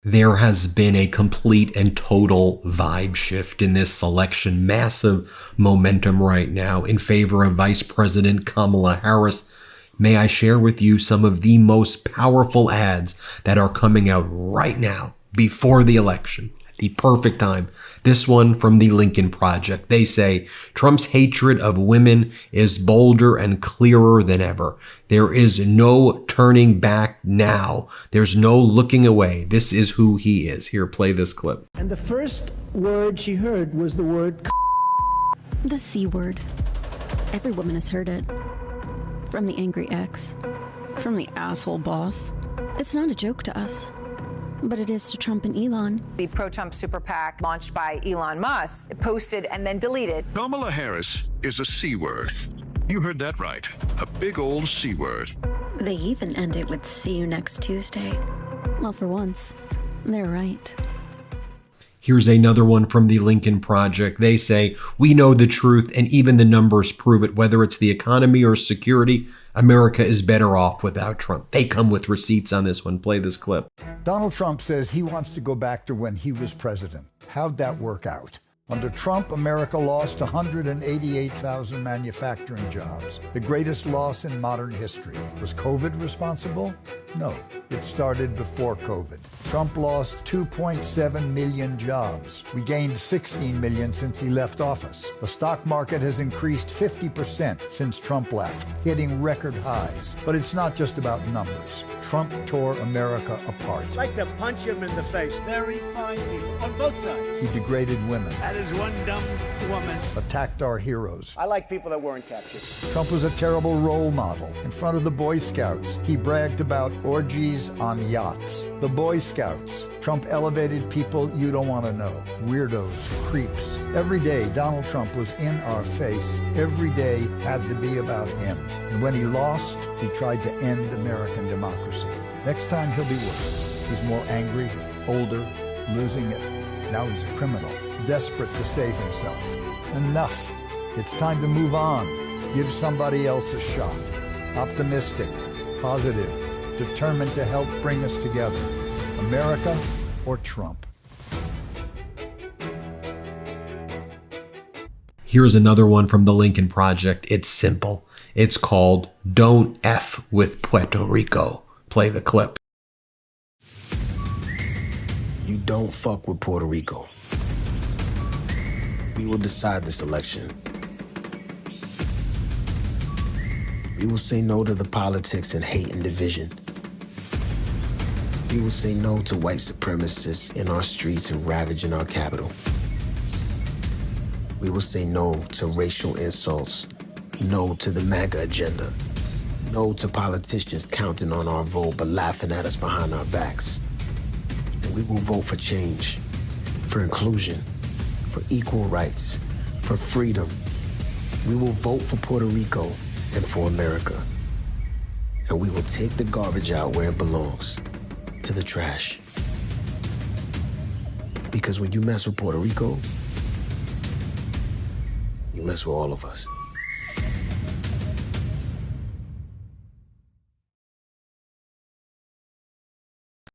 There has been a complete and total vibe shift in this election. Massive momentum right now in favor of Vice President Kamala Harris. May I share with you some of the most powerful ads that are coming out right now before the election at the perfect time. This one from the Lincoln Project. They say, Trump's hatred of women is bolder and clearer than ever. There is no turning back now. There's no looking away. This is who he is. Here, play this clip. And the first word she heard was the word the C word. Every woman has heard it. From the angry ex. From the asshole boss. It's not a joke to us. But it is to Trump and Elon. The pro-Trump super PAC launched by Elon Musk, posted and then deleted. Kamala Harris is a C word. You heard that right. A big old C word. They even end it with "see you next Tuesday." Well, for once, they're right. Here's another one from the Lincoln Project. They say, we know the truth and even the numbers prove it. Whether it's the economy or security, America is better off without Trump. They come with receipts on this one. Play this clip. Donald Trump says he wants to go back to when he was president. How'd that work out? Under Trump, America lost 188,000 manufacturing jobs, the greatest loss in modern history. Was COVID responsible? No, it started before COVID. Trump lost 2.7 million jobs. We gained 16 million since he left office. The stock market has increased 50% since Trump left, hitting record highs. But it's not just about numbers. Trump tore America apart. I'd like to punch him in the face. Very fine people on both sides. He degraded women. That is one dumb woman. Attacked our heroes. I like people that weren't captured. Trump was a terrible role model. In front of the Boy Scouts, he bragged about orgies on yachts. The Boy Scouts. Trump elevated people you don't want to know. Weirdos, creeps. Every day, Donald Trump was in our face. Every day had to be about him. And when he lost, he tried to end American democracy. Next time, he'll be worse. He's more angry, older, losing it. Now he's a criminal, desperate to save himself. Enough. It's time to move on. Give somebody else a shot. Optimistic, positive, determined to help bring us together. America or Trump? Here's another one from the Lincoln Project. It's simple. It's called Don't F with Puerto Rico. Play the clip. You don't fuck with Puerto Rico. We will decide this election. We will say no to the politics and hate and division. We will say no to white supremacists in our streets and ravaging our capital. We will say no to racial insults, no to the MAGA agenda, no to politicians counting on our vote but laughing at us behind our backs. And we will vote for change, for inclusion, for equal rights, for freedom. We will vote for Puerto Rico and for America. And we will take the garbage out where it belongs. To the trash. Because when you mess with Puerto Rico, you mess with all of us.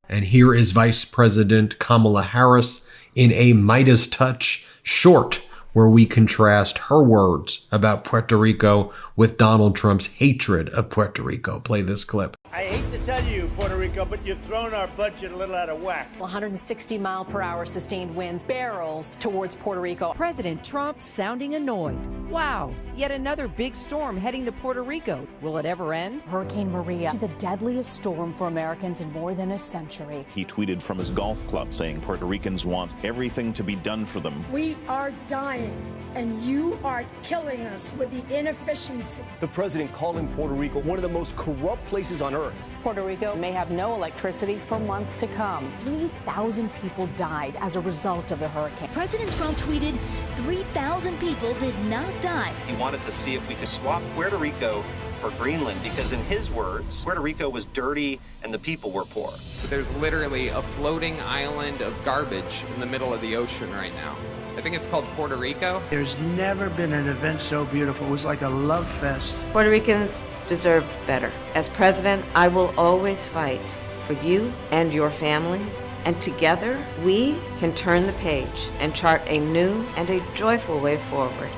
And here is Vice President Kamala Harris in a Midas touch short, where we contrast her words about Puerto Rico with Donald Trump's hatred of Puerto Rico. Play this clip. I hate to tell you, Puerto Rico, but you've thrown our budget a little out of whack. 160-mile-per-hour sustained winds, barrels towards Puerto Rico. President Trump sounding annoyed. Wow, yet another big storm heading to Puerto Rico. Will it ever end? Hurricane Maria, the deadliest storm for Americans in more than a century. He tweeted from his golf club saying Puerto Ricans want everything to be done for them. We are dying, and you are killing us with the inefficiency. The president calling Puerto Rico one of the most corrupt places on earth. Puerto Rico may have no electricity for months to come. 3,000 people died as a result of the hurricane. President Trump tweeted 3,000 people did not die. He wanted to see if we could swap Puerto Rico for Greenland because, in his words, Puerto Rico was dirty and the people were poor. There's literally a floating island of garbage in the middle of the ocean right now. I think it's called Puerto Rico. There's never been an event so beautiful. It was like a love fest. Puerto Ricans deserve better. As president, I will always fight for you and your families And together, we can turn the page and chart a new and a joyful way forward.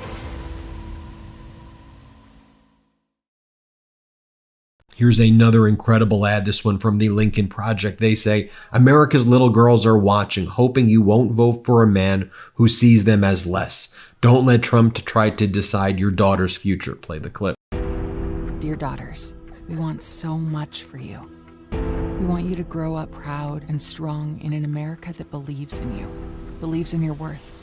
Here's another incredible ad, this one from the Lincoln Project. They say, America's little girls are watching, hoping you won't vote for a man who sees them as less. Don't let Trump try to decide your daughter's future. Play the clip. Dear daughters, we want so much for you. We want you to grow up proud and strong in an America that believes in you, believes in your worth,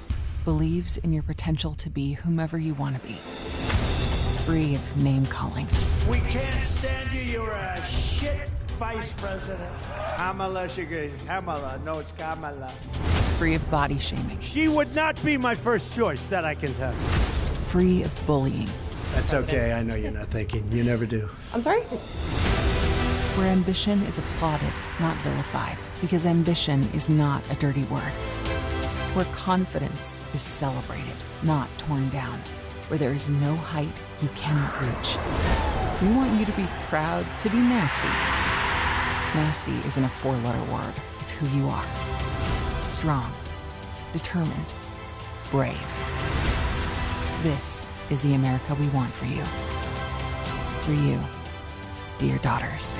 believes in your potential to be whomever you want to be. Free of name-calling. We can't stand you. You're a shit vice president. Kamala, Kamala. No, it's Kamala. Free of body shaming. She would not be my first choice, that I can tell you. Free of bullying. That's okay. I know you're not thinking. You never do. I'm sorry? Where ambition is applauded, not vilified, because ambition is not a dirty word. Where confidence is celebrated, not torn down. Where there is no height you cannot reach. We want you to be proud to be nasty. Nasty isn't a four-letter word. It's who you are. Strong, determined, brave. This is the America we want for you. For you, dear daughters.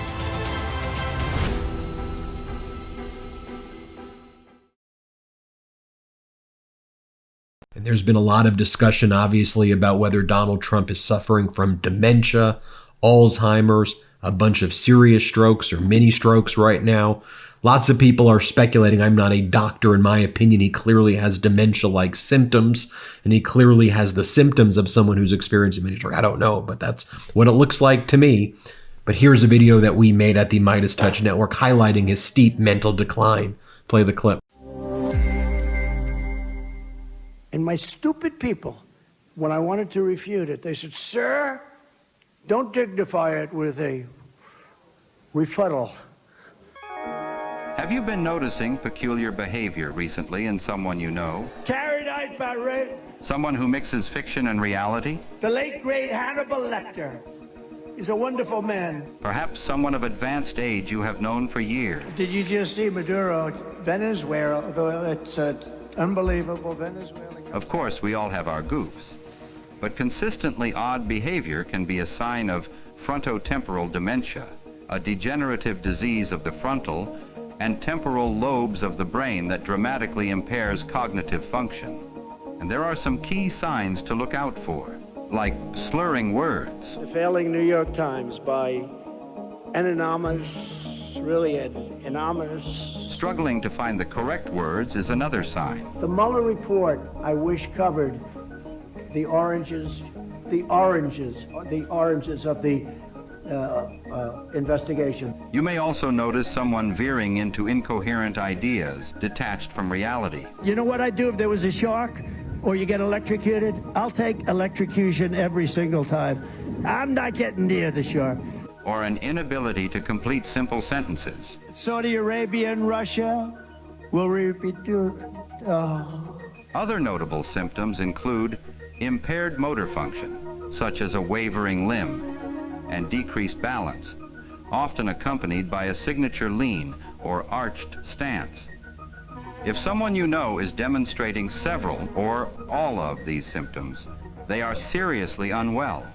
And there's been a lot of discussion, obviously, about whether Donald Trump is suffering from dementia, Alzheimer's, a bunch of serious strokes or mini strokes right now. Lots of people are speculating. I'm not a doctor. In my opinion, he clearly has dementia-like symptoms, and he clearly has the symptoms of someone who's experiencing mini stroke. I don't know, but that's what it looks like to me. But here's a video that we made at the Midas Touch Network highlighting his steep mental decline. Play the clip. And my stupid people, when I wanted to refute it, they said, sir, don't dignify it with a rebuttal. Have you been noticing peculiar behavior recently in someone you know? Carried out by rape. Someone who mixes fiction and reality? The late, great Hannibal Lecter. He's a wonderful man. Perhaps someone of advanced age you have known for years. Did you just see Maduro, Venezuela? It's unbelievable, Venezuela. Of course, we all have our goofs. But consistently odd behavior can be a sign of frontotemporal dementia, a degenerative disease of the frontal and temporal lobes of the brain that dramatically impairs cognitive function. And there are some key signs to look out for, like slurring words. The failing New York Times by anonymous, really anonymous. Struggling to find the correct words is another sign. The Mueller report, I wish, covered the oranges of the investigation. You may also notice someone veering into incoherent ideas, detached from reality. You know what I'd do if there was a shark or you get electrocuted? I'll take electrocution every single time. I'm not getting near the shark. Or an inability to complete simple sentences. Saudi Arabia and Russia will repeat. Other notable symptoms include impaired motor function, such as a wavering limb, and decreased balance, often accompanied by a signature lean or arched stance. If someone you know is demonstrating several or all of these symptoms, they are seriously unwell.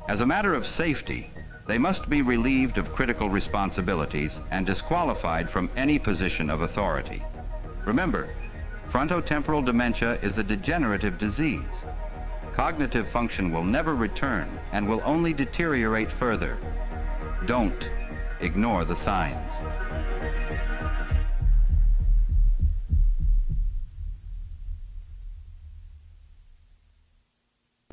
As a matter of safety, they must be relieved of critical responsibilities and disqualified from any position of authority. Remember, frontotemporal dementia is a degenerative disease. Cognitive function will never return and will only deteriorate further. Don't ignore the signs.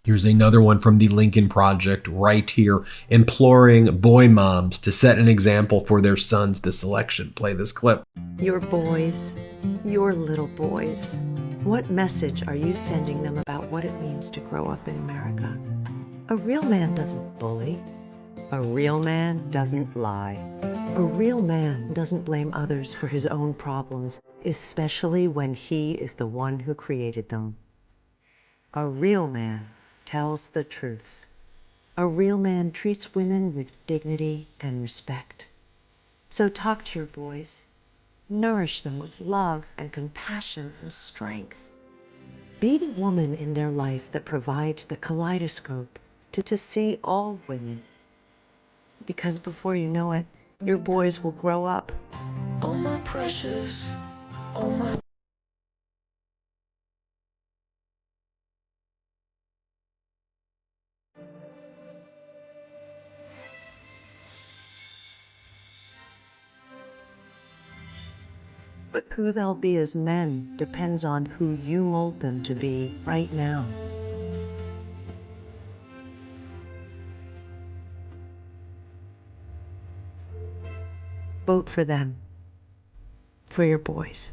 Here's another one from the Lincoln Project right here, imploring boy moms to set an example for their sons this election. Play this clip. Your boys, your little boys, what message are you sending them about what it means to grow up in America? A real man doesn't bully. A real man doesn't lie. A real man doesn't blame others for his own problems, especially when he is the one who created them. A real man tells the truth. A real man treats women with dignity and respect. So talk to your boys. Nourish them with love and compassion and strength. Be the woman in their life that provides the kaleidoscope to see all women. Because before you know it, your boys will grow up. Oh, my precious. Oh, my. But who they'll be as men depends on who you mold them to be right now. Vote for them. For your boys.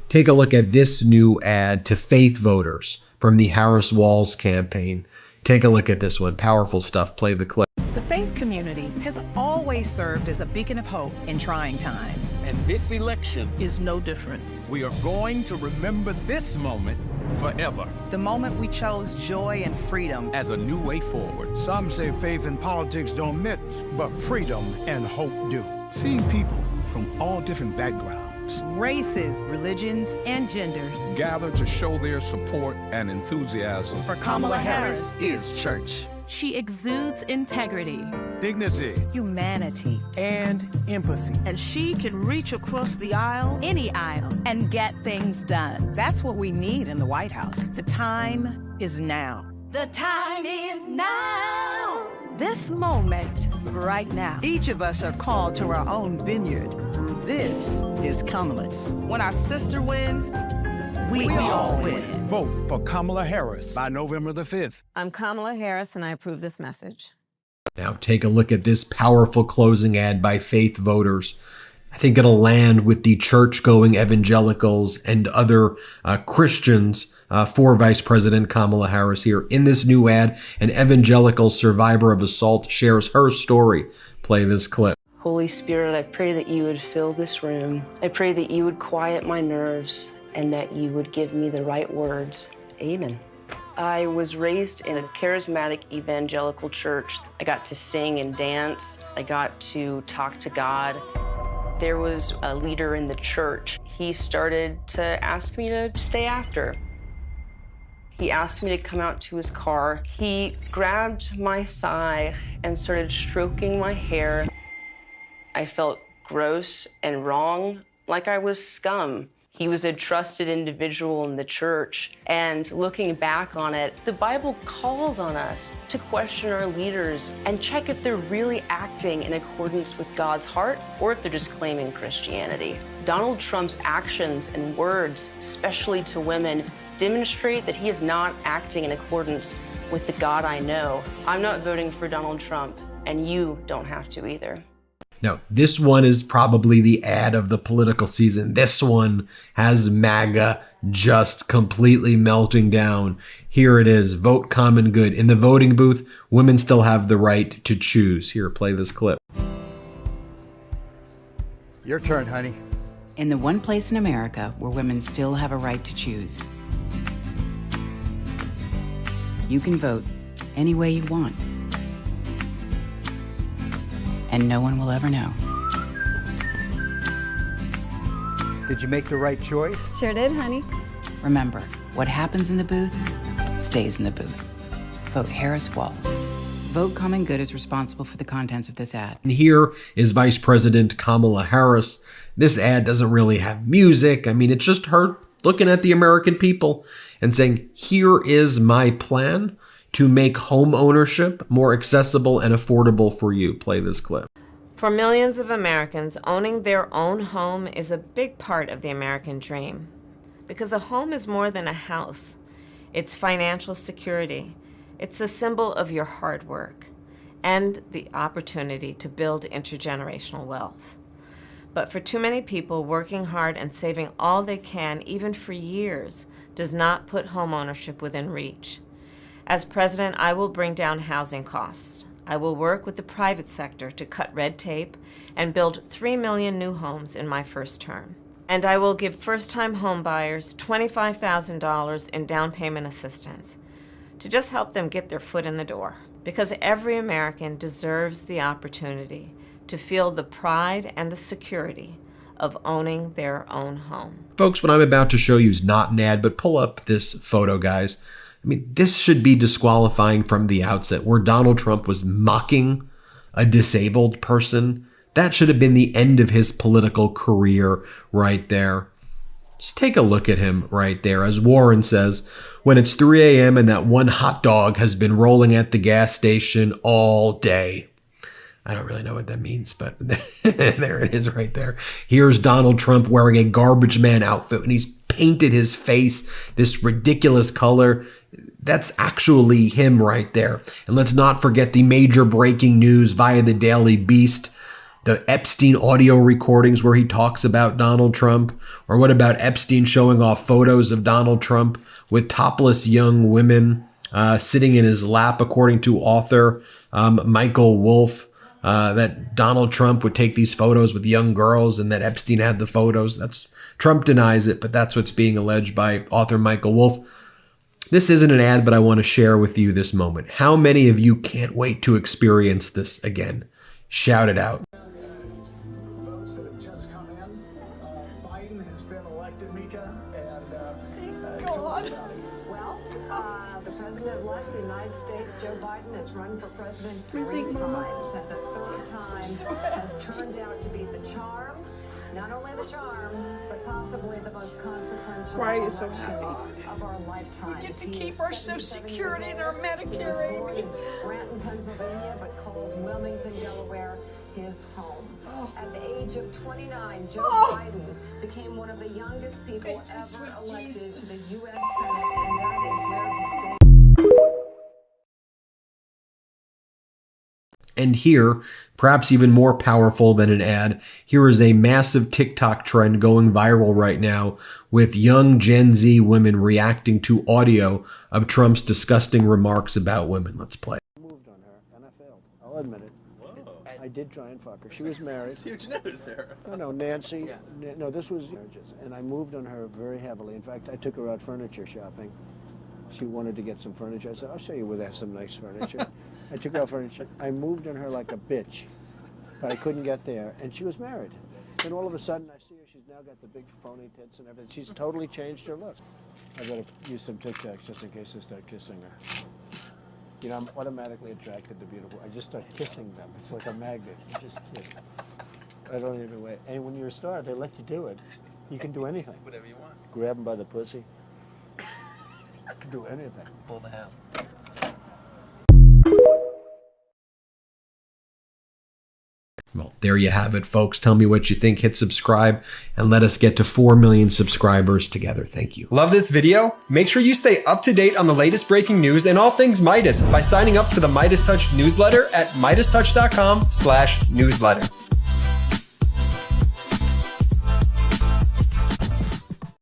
Take a look at this new ad to faith voters from the Harris Walls campaign. Take a look at this one. Powerful stuff. Play the clip. The faith community has always served as a beacon of hope in trying times. And this election is no different. We are going to remember this moment forever. The moment we chose joy and freedom as a new way forward. Some say faith and politics don't mix, but freedom and hope do. Seeing people from all different backgrounds, races, religions, and genders gather to show their support and enthusiasm for Kamala Harris is church. She exudes integrity, dignity, humanity, and empathy. And she can reach across the aisle, any aisle, and get things done. That's what we need in the White House. The time is now. The time is now. This moment, right now. Each of us are called to our own vineyard. This is Kamala's. When our sister wins, we all win. Vote for Kamala Harris by November the 5th. I'm Kamala Harris, and I approve this message. Now take a look at this powerful closing ad by faith voters. I think it'll land with the church-going evangelicals and other Christians for Vice President Kamala Harris here. In this new ad, an evangelical survivor of assault shares her story. Play this clip. Holy Spirit, I pray that you would fill this room. I pray that you would quiet my nerves and that you would give me the right words. Amen. I was raised in a charismatic evangelical church. I got to sing and dance. I got to talk to God. There was a leader in the church. He started to ask me to stay after. He asked me to come out to his car. He grabbed my thigh and started stroking my hair. I felt gross and wrong, like I was scum. He was a trusted individual in the church, and looking back on it, the Bible calls on us to question our leaders and check if they're really acting in accordance with God's heart or if they're just claiming Christianity. Donald Trump's actions and words, especially to women, demonstrate that he is not acting in accordance with the God I know. I'm not voting for Donald Trump, and you don't have to either. Now, this one is probably the ad of the political season. This one has MAGA just completely melting down. Here it is. Vote common good. In the voting booth, women still have the right to choose. Here, play this clip. Your turn, honey. In the one place in America where women still have a right to choose, you can vote any way you want. And no one will ever know. Did you make the right choice? Sure did, honey. Remember, what happens in the booth stays in the booth. Vote Harris Walls. Vote Common Good is responsible for the contents of this ad. And here is Vice President Kamala Harris. This ad doesn't really have music. I mean, it's just her looking at the American people and saying, here is my plan to make home ownership more accessible and affordable for you. Play this clip. For millions of Americans, owning their own home is a big part of the American dream. Because a home is more than a house. It's financial security. It's a symbol of your hard work and the opportunity to build intergenerational wealth. But for too many people, working hard and saving all they can, even for years, does not put home ownership within reach. As president, I will bring down housing costs. I will work with the private sector to cut red tape and build 3 million new homes in my first term. And I will give first-time home buyers $25,000 in down payment assistance to just help them get their foot in the door. Because every American deserves the opportunity to feel the pride and the security of owning their own home. Folks, what I'm about to show you is not an ad, but pull up this photo, guys. I mean, this should be disqualifying from the outset, where Donald Trump was mocking a disabled person. That should have been the end of his political career right there. Just take a look at him right there. As Warren says, when it's 3 a.m. and that one hot dog has been rolling at the gas station all day. I don't really know what that means, but there it is right there. Here's Donald Trump wearing a garbage man outfit, and he's painted his face this ridiculous color. That's actually him right there. And let's not forget the major breaking news via the Daily Beast, the Epstein audio recordings where he talks about Donald Trump. Or what about Epstein showing off photos of Donald Trump with topless young women sitting in his lap, according to author Michael Wolff, that Donald Trump would take these photos with young girls and that Epstein had the photos. Trump denies it, but that's what's being alleged by author Michael Wolff. This isn't an ad, but I want to share with you this moment. How many of you can't wait to experience this again? Shout it out. Votes that have just come in. Biden has been elected, Mika, and tell us about it. Well, the president-elect of the United States, Joe Biden, has run for president 3 times, and the third time has turned out to be the charm. Not only the charm, but possibly the most consequential election of our lifetime. We get to keep our Social Security and our Medicare. He was born in Scranton, Pennsylvania, but calls Wilmington, Delaware, his home. At the age of 29, Joe Biden became one of the youngest people ever elected to the U.S. Senate, and that is where he stayed. And here, perhaps even more powerful than an ad, here is a massive TikTok trend going viral right now with young Gen Z women reacting to audio of Trump's disgusting remarks about women. Let's play. I moved on her, and I failed. I'll admit it. Whoa. I did try and fuck her. She was married. That's huge news, Sarah. No, Nancy. Yeah. No, this was marriages. And I moved on her very heavily. In fact, I took her out furniture shopping. She wanted to get some furniture. I said, I'll show you where they have some nice furniture. I took her out furniture. I moved on her like a bitch, but I couldn't get there. And she was married. Then all of a sudden, I see her. She's now got the big phony tits and everything. She's totally changed her look. I better use some TikToks just in case I start kissing her. You know, I'm automatically attracted to beautiful. I just start kissing them. It's like a magnet. You just kiss. I don't even wait. And when you're a star, they let you do it. You can do anything. Whatever you want. Grab them by the pussy. You can do anything. Pull the ham. Well, there you have it, folks. Tell me what you think. Hit subscribe and let us get to 4 million subscribers together. Thank you. Love this video? Make sure you stay up to date on the latest breaking news and all things Midas by signing up to the Midas Touch newsletter at MidasTouch.com/newsletter.